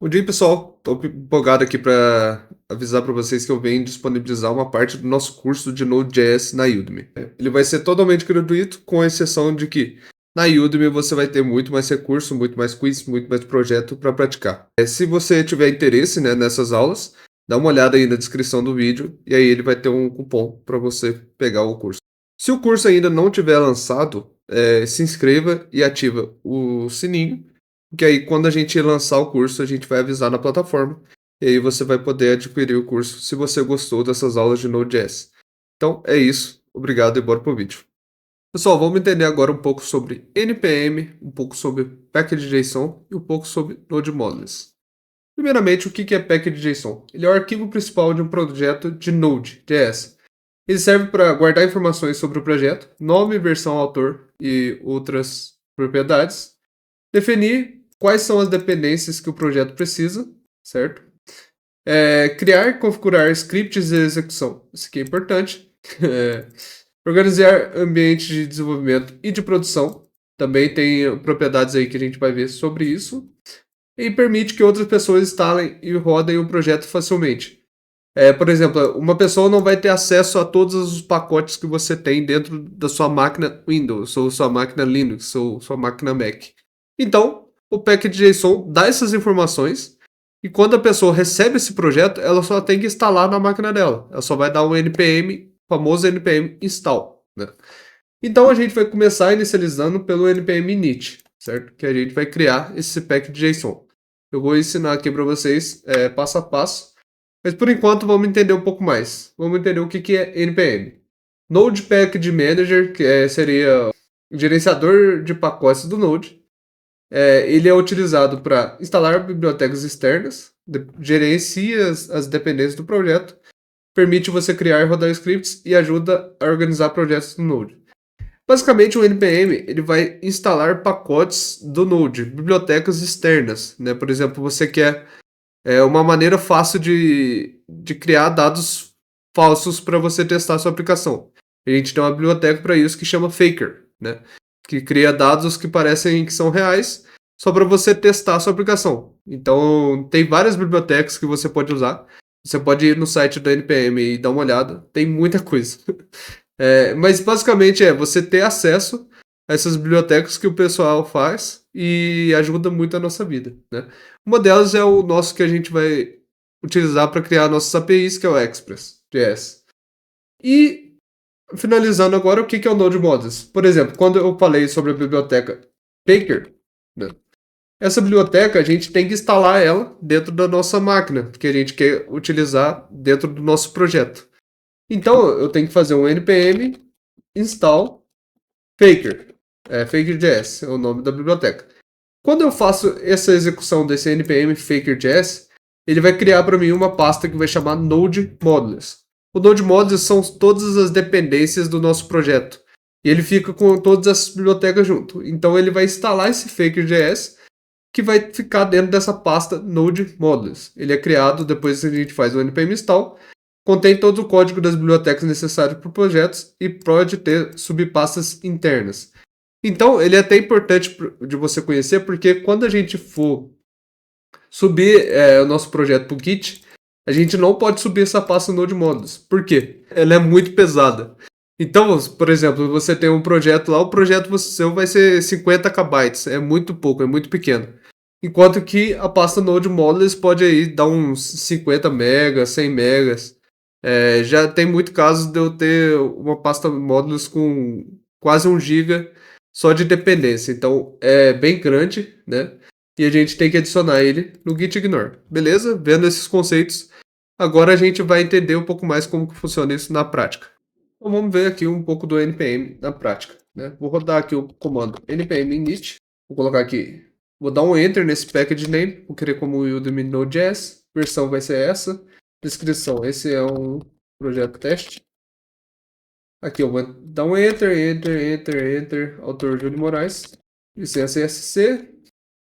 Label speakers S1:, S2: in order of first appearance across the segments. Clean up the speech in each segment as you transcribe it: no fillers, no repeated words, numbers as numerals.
S1: Bom dia, pessoal. Tô empolgado aqui para avisar para vocês que eu venho disponibilizar uma parte do nosso curso de Node.js na Udemy. Ele vai ser totalmente gratuito, com exceção de que na Udemy você vai ter muito mais recurso, muito mais quiz, muito mais projeto para praticar. Se você tiver interesse, né, nessas aulas, dá uma olhada aí na descrição do vídeo e aí ele vai ter um cupom para você pegar o curso. Se o curso ainda não tiver lançado, se inscreva e ativa o sininho, porque aí quando a gente lançar o curso, a gente vai avisar na plataforma. E aí você vai poder adquirir o curso se você gostou dessas aulas de Node.js. Então é isso. Obrigado e bora pro vídeo. Pessoal, vamos entender agora um pouco sobre NPM, um pouco sobre Package.json e um pouco sobre Node Modules. Primeiramente, o que é Package.json? Ele é o arquivo principal de um projeto de Node.js. Ele serve para guardar informações sobre o projeto, nome, versão, autor e outras propriedades. Definir quais são as dependências que o projeto precisa, certo? Criar e configurar scripts de execução, isso aqui é importante. Organizar ambientes de desenvolvimento e de produção, também tem propriedades aí que a gente vai ver sobre isso. E permite que outras pessoas instalem e rodem o projeto facilmente. Por exemplo, uma pessoa não vai ter acesso a todos os pacotes que você tem dentro da sua máquina Windows, ou sua máquina Linux, ou sua máquina Mac. Então, o Package.json dá essas informações e quando a pessoa recebe esse projeto, ela só tem que instalar na máquina dela. Ela só vai dar um npm, famoso npm install, né? Então a gente vai começar inicializando pelo npm init, certo? Que a gente vai criar esse Package.json. Eu vou ensinar aqui para vocês passo a passo, mas por enquanto vamos entender um pouco mais. Vamos entender o que é npm. Node Package Manager, que seria o gerenciador de pacotes do Node. Ele é utilizado para instalar bibliotecas externas, gerencia as dependências do projeto, permite você criar e rodar scripts e ajuda a organizar projetos do Node. Basicamente, o NPM ele vai instalar pacotes do Node, bibliotecas externas, né? Por exemplo, você quer uma maneira fácil de criar dados falsos para você testar a sua aplicação. A gente tem uma biblioteca para isso que chama Faker, né? Que cria dados que parecem que são reais só para você testar a sua aplicação. Então, tem várias bibliotecas que você pode usar. Você pode ir no site do NPM e dar uma olhada. Tem muita coisa. Mas basicamente você ter acesso a essas bibliotecas que o pessoal faz e ajuda muito a nossa vida, né? Uma delas é o nosso que a gente vai utilizar para criar nossas APIs, que é o Express.js. E finalizando agora, o que é o Node Modules? Por exemplo, quando eu falei sobre a biblioteca Packer, né? Essa biblioteca a gente tem que instalar ela dentro da nossa máquina, porque a gente quer utilizar dentro do nosso projeto. Então eu tenho que fazer um npm install Faker. Faker.js é o nome da biblioteca. Quando eu faço essa execução desse npm Faker.js, ele vai criar para mim uma pasta que vai chamar Node Modules. O Node Modules são todas as dependências do nosso projeto. E ele fica com todas as bibliotecas junto. Então ele vai instalar esse Faker.js que vai ficar dentro dessa pasta Node Modules. Ele é criado depois que a gente faz o npm install, contém todo o código das bibliotecas necessárias para projetos e pode ter subpastas internas. Então, ele é até importante de você conhecer, porque quando a gente for subir o nosso projeto para o Git, a gente não pode subir essa pasta Node Modules. Por quê? Ela é muito pesada. Então, por exemplo, você tem um projeto lá, o projeto seu vai ser 50 KB, é muito pouco, é muito pequeno. Enquanto que a pasta Node Modules pode aí dar uns 50 megas, 100 megas. Já tem muito caso de eu ter uma pasta Modules com quase 1 GB só de dependência. Então, é bem grande, né? E a gente tem que adicionar ele no git ignore. Beleza? Vendo esses conceitos, agora a gente vai entender um pouco mais como que funciona isso na prática. Então vamos ver aqui um pouco do npm na prática, né? Vou rodar aqui o comando npm init. Vou colocar aqui, vou dar um enter nesse package name, vou querer como Udemy Node.js, versão vai ser essa, descrição, esse é um projeto teste. Aqui eu vou dar um enter, autor Júlio Moraes, licença ESC,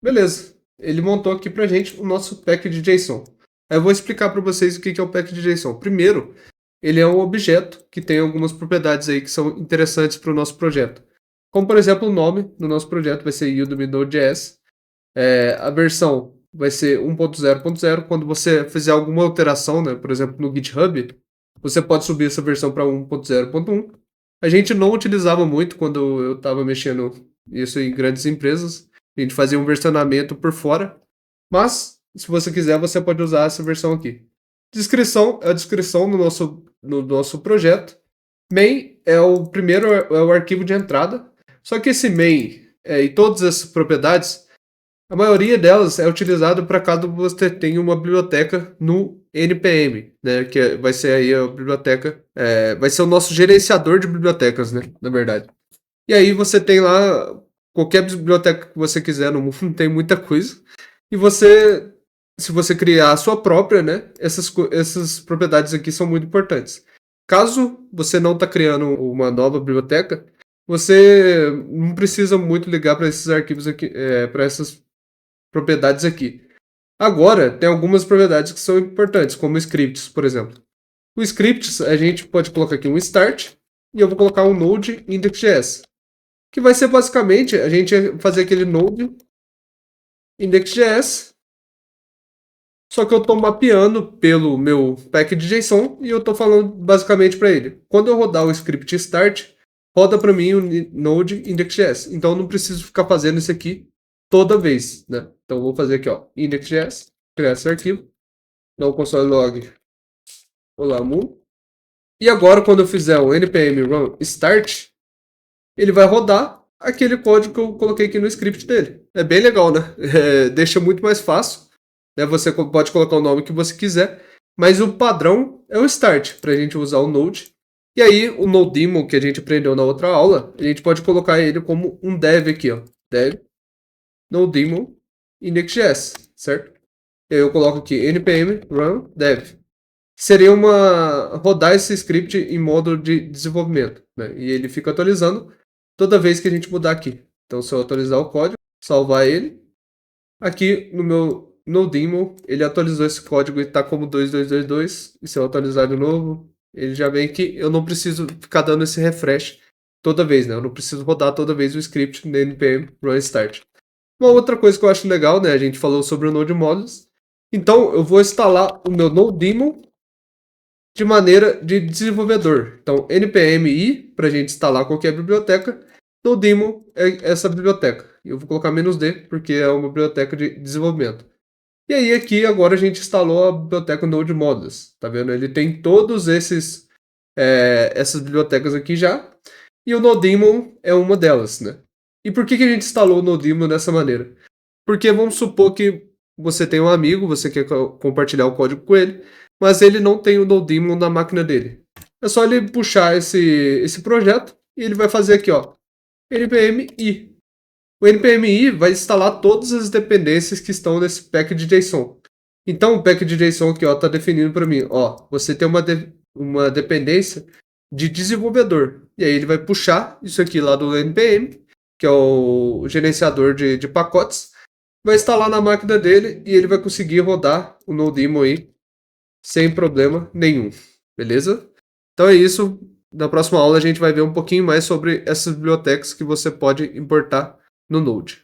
S1: beleza. Ele montou aqui pra gente o nosso package.json. Aí eu vou explicar para vocês o que é o package.json. Primeiro, ele é um objeto que tem algumas propriedades aí que são interessantes para o nosso projeto. Como, por exemplo, o nome do nosso projeto vai ser Udemy Node.js. A versão vai ser 1.0.0. Quando você fizer alguma alteração, né, por exemplo, no GitHub, você pode subir essa versão para 1.0.1. A gente não utilizava muito quando eu estava mexendo isso em grandes empresas. A gente fazia um versionamento por fora. Mas, se você quiser, você pode usar essa versão aqui. Descrição é a descrição no nosso projeto. Main é o primeiro, é o arquivo de entrada. Só que esse main e todas essas propriedades, a maioria delas é utilizado para caso você tenha uma biblioteca no NPM, né? Que vai ser aí a biblioteca, vai ser o nosso gerenciador de bibliotecas, né? Na verdade. E aí você tem lá qualquer biblioteca que você quiser no mundo, tem muita coisa. E você, se você criar a sua própria, né? Essas propriedades aqui são muito importantes. Caso você não está criando uma nova biblioteca, você não precisa muito ligar para esses arquivos aqui, para essas propriedades aqui. Agora, tem algumas propriedades que são importantes, como scripts, por exemplo. O scripts, a gente pode colocar aqui um start, e eu vou colocar um node index.js, que vai ser basicamente a gente fazer aquele node index.js, só que eu estou mapeando pelo meu package.json e eu estou falando basicamente para ele. Quando eu rodar o script start, roda para mim o node index.js. Então eu não preciso ficar fazendo isso aqui toda vez, né? Então eu vou fazer aqui, ó, index.js, criar esse arquivo, dar o console log olá mu. E agora quando eu fizer o npm run start, ele vai rodar aquele código que eu coloquei aqui no script dele. É bem legal, né? Deixa muito mais fácil. Né? Você pode colocar o nome que você quiser, mas o padrão é o start, para a gente usar o node. E aí, o nodemo que a gente aprendeu na outra aula, a gente pode colocar ele como um dev aqui, ó. Dev nodemo index.js, certo? E aí eu coloco aqui npm run dev. Seria rodar esse script em modo de desenvolvimento, né? E ele fica atualizando toda vez que a gente mudar aqui. Então, se eu atualizar o código, salvar ele, aqui no meu nodemo, ele atualizou esse código e está como 2222. E se eu atualizar de novo, ele já vem que eu não preciso ficar dando esse refresh toda vez, né? Eu não preciso rodar toda vez o script no npm run start. Uma outra coisa que eu acho legal, né? A gente falou sobre o Node Modules. Então, eu vou instalar o meu nodemo de maneira de desenvolvedor. Então, npm i, para a gente instalar qualquer biblioteca, nodemo é essa biblioteca. Eu vou colocar "-d", porque é uma biblioteca de desenvolvimento. E aí, aqui, agora a gente instalou a biblioteca Node Modules. Tá vendo? Ele tem todos essas bibliotecas aqui já. E o nodemo é uma delas, né? E por que a gente instalou o nodemo dessa maneira? Porque vamos supor que você tem um amigo, você quer compartilhar o código com ele, mas ele não tem o nodemo na máquina dele. É só ele puxar esse projeto e ele vai fazer aqui, ó, npm i. O npm i vai instalar todas as dependências que estão nesse package.json. Então o package.json aqui, ó, tá definindo para mim, ó, você tem uma dependência de desenvolvedor. E aí ele vai puxar isso aqui lá do npm, que é o gerenciador de pacotes, vai instalar na máquina dele e ele vai conseguir rodar o nodemo aí sem problema nenhum, beleza? Então é isso. Na próxima aula a gente vai ver um pouquinho mais sobre essas bibliotecas que você pode importar no Node.